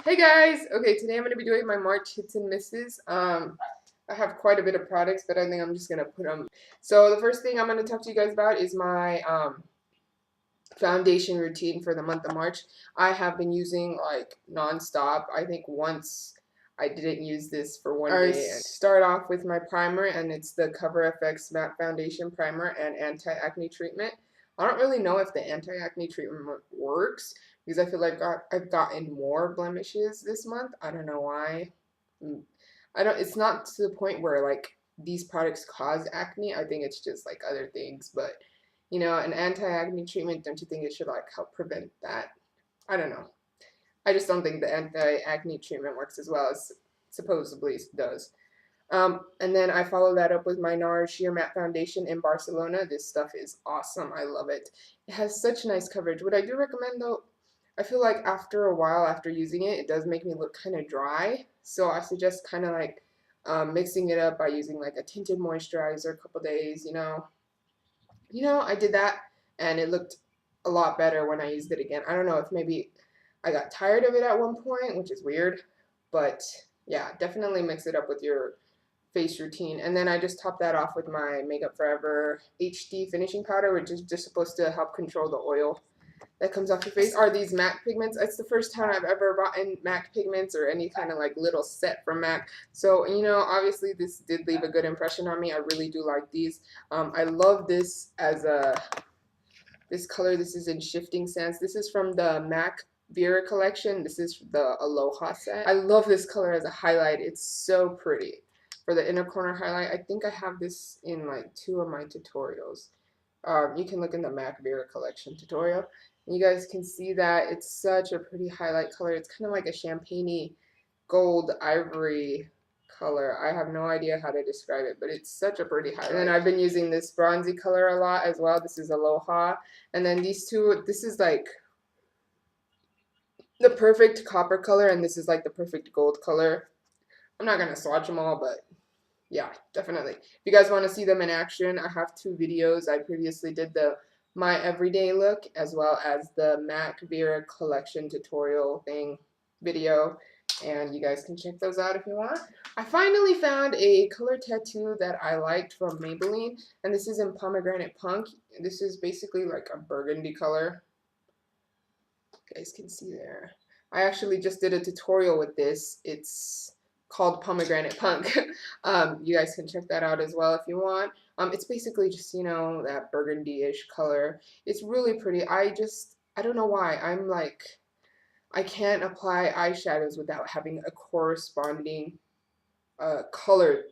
Hey guys! Okay, today I'm going to be doing my March hits and misses. I have quite a bit of products, but I think I'm just going to put them. So the first thing I'm going to talk to you guys about is my foundation routine for the month of March. I have been using like non-stop. I think once I didn't use this for one day. And start off with my primer, and it's the Cover FX Matte Foundation Primer and Anti-Acne Treatment. I don't really know if the anti-acne treatment works because I feel like I've gotten more blemishes this month. I don't know why. I don't. It's not to the point where like these products cause acne. I think it's just like other things. But you know, an anti-acne treatment, don't you think it should like help prevent that? I don't know. I just don't think the anti-acne treatment works as well as supposedly it does. And then I follow that up with my NARS Sheer Matte Foundation in Barcelona. This stuff is awesome. I love it. It has such nice coverage. What I do recommend though, I feel like after a while, after using it, it does make me look kind of dry. So I suggest kind of like mixing it up by using like a tinted moisturizer a couple days, I did that and it looked a lot better when I used it again. I don't know if maybe I got tired of it at one point, which is weird, but yeah, definitely mix it up with your face routine. And then I just top that off with my Makeup Forever HD finishing powder, which is just supposed to help control the oil that comes off your face. Are these MAC pigments? It's the first time I've ever bought in MAC pigments or any kind of like little set from MAC. So, obviously this did leave a good impression on me. I really do like these. I love this as this color. This is in Shifting Sands. This is from the MAC Vera collection. This is the Aloha set. I love this color as a highlight. It's so pretty. For the inner corner highlight, I think I have this in like 2 of my tutorials. You can look in the MAC Vera collection tutorial. You guys can see that it's such a pretty highlight color. It's kind of like a champagne-y gold ivory color. I have no idea how to describe it, but it's such a pretty highlight. And then I've been using this bronzy color a lot as well. This is Aloha. And then these two, this is like the perfect copper color, and this is like the perfect gold color. I'm not going to swatch them all, but yeah, definitely. If you guys want to see them in action, I have 2 videos. I previously did the My Everyday Look as well as the MAC Vera collection tutorial thing video, and you guys can check those out if you want. I finally found a color tattoo that I liked from Maybelline, and this is in Pomegranate Punk. This is basically like a burgundy color. You guys can see there. I actually just did a tutorial with this. It's called Pomegranate Punk. You guys can check that out as well if you want. It's basically just, that burgundy-ish color. It's really pretty. I don't know why. I can't apply eyeshadows without having a corresponding color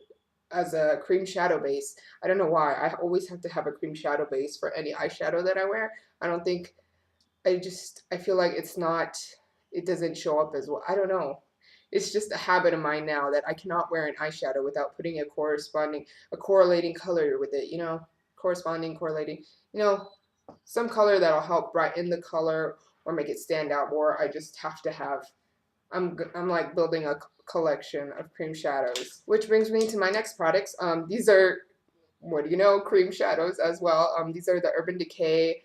as a cream shadow base. I don't know why. I always have to have a cream shadow base for any eyeshadow that I wear. I feel like it doesn't show up as well. I don't know. It's just a habit of mine now that I cannot wear an eyeshadow without putting a correlating color with it, correlating, some color that'll help brighten the color or make it stand out more. I just have to have, I'm like building a collection of cream shadows. Which brings me to my next products. These are, cream shadows as well. These are the Urban Decay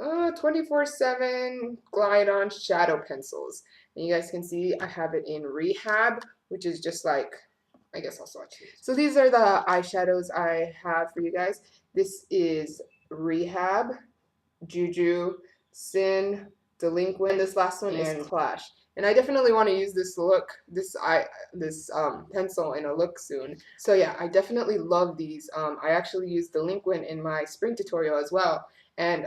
24/7 Glide On Shadow Pencils. And you guys can see I have it in Rehab, which is just like, I guess I'll swatch it. So these are the eyeshadows I have for you guys. This is Rehab, Juju, Sin, Delinquent. This last one is Clash. And I definitely want to use this pencil in a look soon. So yeah, I definitely love these. I actually used Delinquent in my spring tutorial as well. And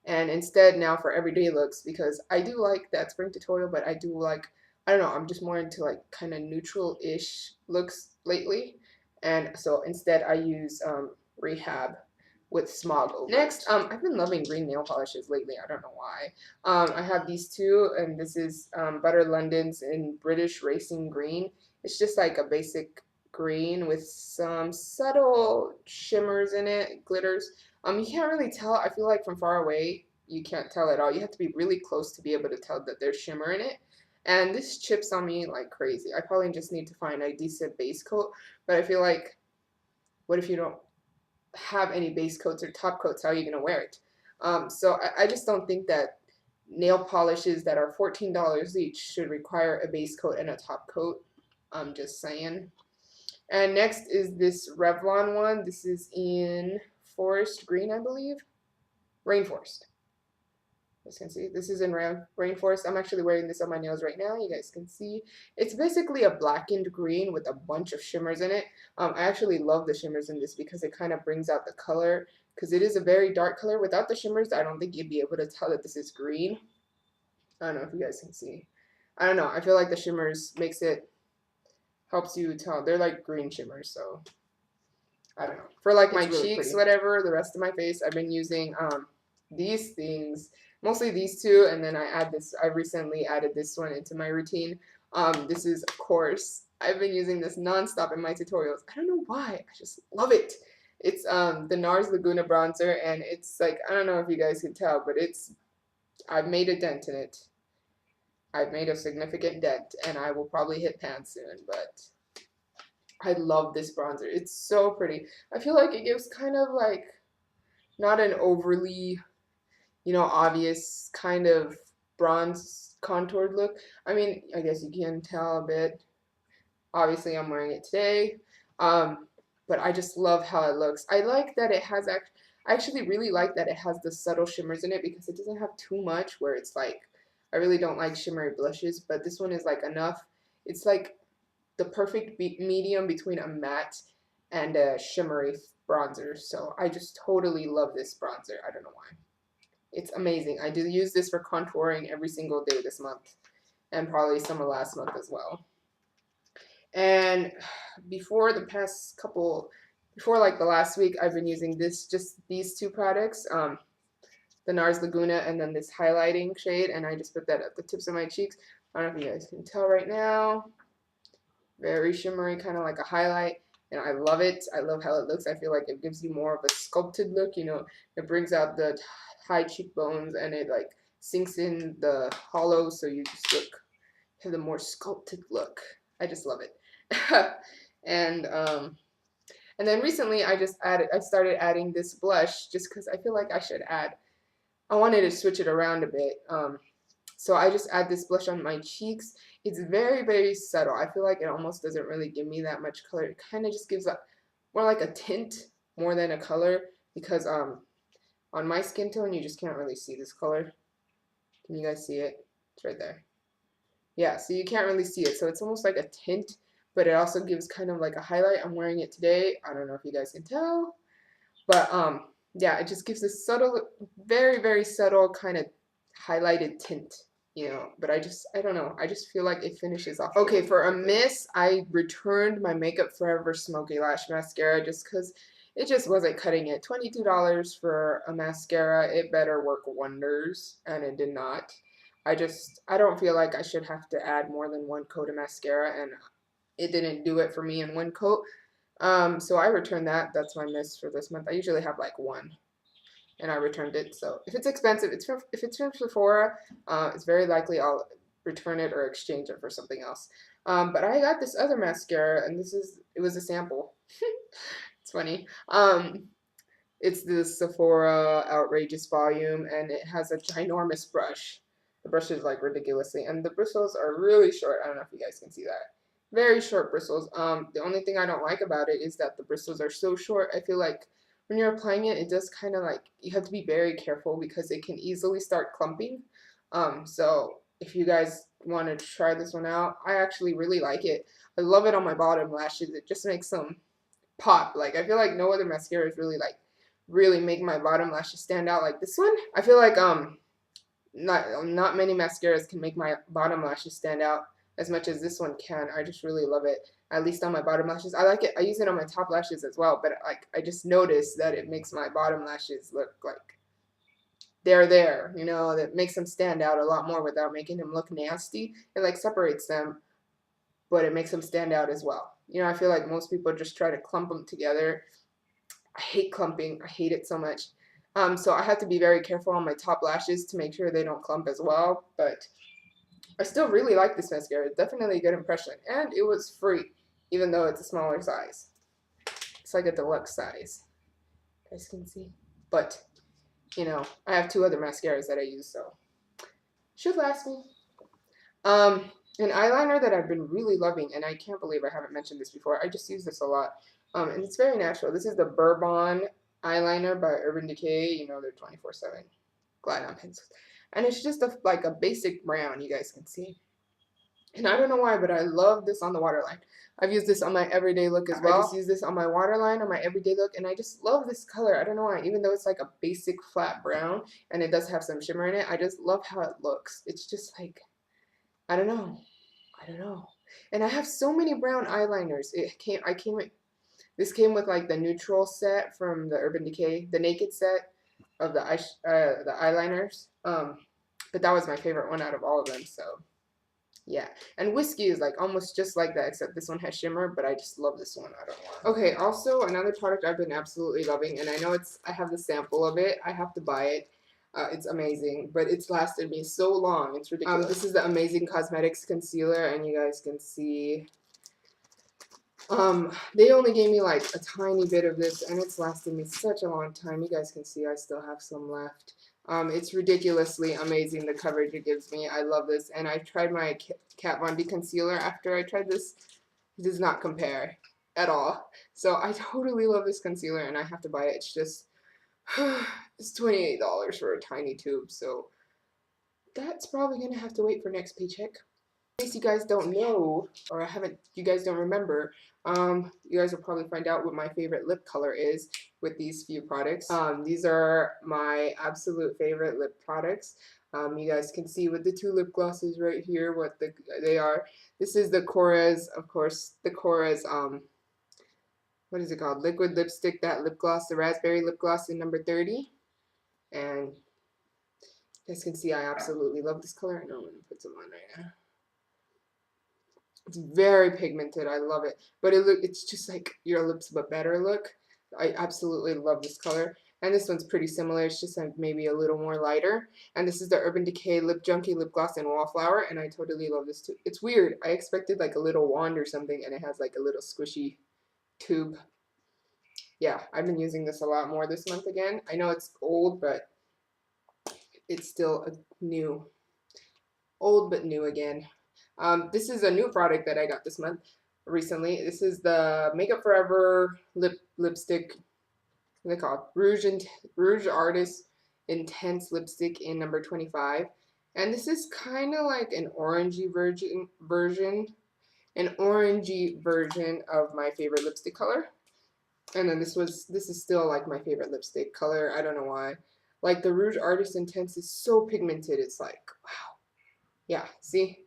and instead now for everyday looks, because I do like that spring tutorial, but I don't know, I'm just more into like kind of neutral-ish looks lately. And so instead I use Rehab with Smog over. Next, I've been loving green nail polishes lately. I don't know why. I have these 2, and this is Butter London's in British Racing Green. It's just like a basic green with some subtle shimmers in it, glitters. You can't really tell. I feel like from far away, you can't tell at all. You have to be really close to be able to tell that there's shimmer in it. And this chips on me like crazy. I probably just need to find a decent base coat. But I feel like, what if you don't have any base coats or top coats? How are you going to wear it? So I just don't think that nail polishes that are $14 each should require a base coat and a top coat. I'm just saying. And next is this Revlon one. This is in Forest Green, I believe. Rainforest. You guys can see. This is in Rainforest. I'm actually wearing this on my nails right now. You guys can see. It's basically a blackened green with a bunch of shimmers in it. I actually love the shimmers in this because it kind of brings out the color. Because it is a very dark color. Without the shimmers, I don't think you'd be able to tell that this is green. I don't know if you guys can see. I don't know. I feel like the shimmers helps you tell. They're like green shimmers, so I don't know. For like my cheeks, whatever, the rest of my face, I've been using these things, mostly these two, and then I recently added this one into my routine. This is Korres. I've been using this nonstop in my tutorials. I don't know why. I just love it. It's the NARS Laguna bronzer, and it's like, I don't know if you guys can tell, but I've made a dent in it. I've made a significant dent, and I will probably hit pan soon, but I love this bronzer. It's so pretty. I feel like it gives kind of like, not an overly, obvious kind of bronze contoured look. I mean, I guess you can tell a bit. Obviously, I'm wearing it today, but I just love how it looks. I like that it has I actually really like that it has the subtle shimmers in it because it doesn't have too much where it's like, I really don't like shimmery blushes, but this one is like enough. It's like the perfect medium between a matte and a shimmery bronzer. So I just totally love this bronzer. I don't know why. It's amazing. I do use this for contouring every single day this month and probably some of last month as well. And before like the last week, I've been using just these two products, the NARS Laguna and then this highlighting shade, and I just put that at the tips of my cheeks. I don't know if you guys can tell right now. Very shimmery, kind of like a highlight, and I love it. I love how it looks. I feel like it gives you more of a sculpted look, it brings out the high cheekbones and it like sinks in the hollow, so you just have the more sculpted look. I just love it. And then recently I started adding this blush just because I feel like I wanted to switch it around a bit. So I just add this blush on my cheeks. It's very, very subtle. I feel like it almost doesn't really give me that much color. It kind of just gives more like a tint more than a color because on my skin tone, you just can't really see this color. Can you guys see it? It's right there. Yeah, so you can't really see it. So it's almost like a tint, but it also gives kind of like a highlight. I'm wearing it today. I don't know if you guys can tell, but yeah, it just gives this subtle, very, very subtle kind of highlighted tint, but I don't know. I just feel like it finishes off. Okay, for a miss, I returned my Makeup Forever Smoky Lash Mascara just because it just wasn't cutting it. $22 for a mascara. It better work wonders, and it did not. I don't feel like I should have to add more than one coat of mascara, and it didn't do it for me in one coat. So I returned that. That's my miss for this month. I usually have like one, and I returned it. So if it's expensive, if it's from Sephora, it's very likely I'll return it or exchange it for something else. But I got this other mascara, and it was a sample. It's funny. It's the Sephora Outrageous Volume, and it has a ginormous brush. The brush is like ridiculously, and the bristles are really short. I don't know if you guys can see that. Very short bristles. The only thing I don't like about it is that the bristles are so short. I feel like when you're applying it, it does kind of like, you have to be very careful because it can easily start clumping. So if you guys want to try this one out, I actually really like it. I love it on my bottom lashes. It just makes them pop. Like, I feel like no other mascaras really make my bottom lashes stand out like this one. I feel like not many mascaras can make my bottom lashes stand out as much as this one can. I just really love it, at least on my bottom lashes. I like it. I use it on my top lashes as well, but like, I just noticed that it makes my bottom lashes look like they're there, that makes them stand out a lot more without making them look nasty. It like separates them, but it makes them stand out as well. I feel like most people just try to clump them together. I hate clumping. I hate it so much. So I have to be very careful on my top lashes to make sure they don't clump as well, but I still really like this mascara. It's definitely a good impression, and it was free, even though it's a smaller size. It's like a deluxe size, you guys can see. But, I have two other mascaras that I use, so Should last me. An eyeliner that I've been really loving, and I can't believe I haven't mentioned this before. I just use this a lot. And it's very natural. This is the Bourbon eyeliner by Urban Decay. You know, they're 24/7 glide on pencils. And it's just like a basic brown, you guys can see. And I don't know why, but I love this on the waterline. I've used this on my everyday look as well. I just use this on my waterline, on my everyday look, and I just love this color. I don't know why, even though it's like a basic flat brown, and it does have some shimmer in it, I just love how it looks. It's just like, I don't know. I don't know. And I have so many brown eyeliners. This came with like the neutral set from the Urban Decay, the naked set of the eyeliners. But that was my favorite one out of all of them, so. Yeah, and Whiskey is like almost just like that, except this one has shimmer, but I just love this one. I don't know. Okay, also another product I've been absolutely loving, and I know I have the sample of it. I have to buy it. It's amazing, but it's lasted me so long. It's ridiculous. This is the Amazing Cosmetics Concealer, and you guys can see. They only gave me like a tiny bit of this, and it's lasted me such a long time. You guys can see I still have some left. It's ridiculously amazing, the coverage it gives me. I love this, and I tried my Kat Von D concealer after I tried this. It does not compare at all. So I totally love this concealer, and I have to buy it. It's just, it's $28 for a tiny tube, so that's probably going to have to wait for next paycheck. In case you guys don't know, or you guys don't remember, you guys will probably find out what my favorite lip color is with these few products. These are my absolute favorite lip products. You guys can see with the two lip glosses right here what they are. This is the Korres, of course, the Korres, what is it called? Liquid lipstick, that lip gloss, the raspberry lip gloss in number 30. And you guys can see I absolutely love this color. I know I'm going to put some on right now. It's very pigmented. I love it. But it's just like your lips but better look. I absolutely love this color. And this one's pretty similar. It's just like maybe a little more lighter. And this is the Urban Decay Lip Junkie Lip Gloss in Wallflower. And I totally love this too. It's weird. I expected like a little wand or something. And it has like a little squishy tube. Yeah, I've been using this a lot more this month again. I know it's old, but it's still new. Old but new again. This is a new product that I got this month recently. This is the Makeup Forever lipstick. What are they called? Rouge Artist Intense Lipstick in number 25. And this is kind of like an orangey version of my favorite lipstick color. And then this is still like my favorite lipstick color. I don't know why. Like the Rouge Artist Intense is so pigmented. It's like, wow. Yeah, see?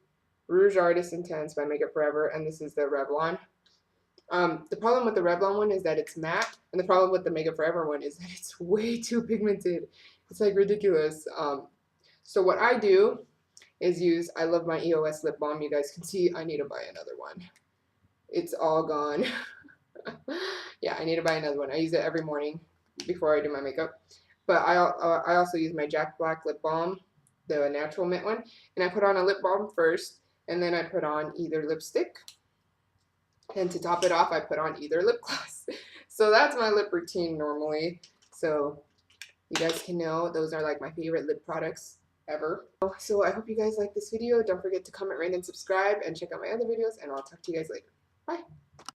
Rouge Artist Intense by Makeup Forever, and this is the Revlon. The problem with the Revlon one is that it's matte, and the problem with the Makeup Forever one is that it's way too pigmented. It's like ridiculous. So what I do is I love my EOS lip balm. You guys can see I need to buy another one. It's all gone. Yeah, I need to buy another one. I use it every morning before I do my makeup. But I also use my Jack Black lip balm, the natural mint one, and I put on a lip balm first. And then I put on either lipstick. And to top it off, I put on either lip gloss. So that's my lip routine normally. So you guys can know those are like my favorite lip products ever. So I hope you guys like this video. Don't forget to comment, rate, and subscribe. And check out my other videos. And I'll talk to you guys later. Bye.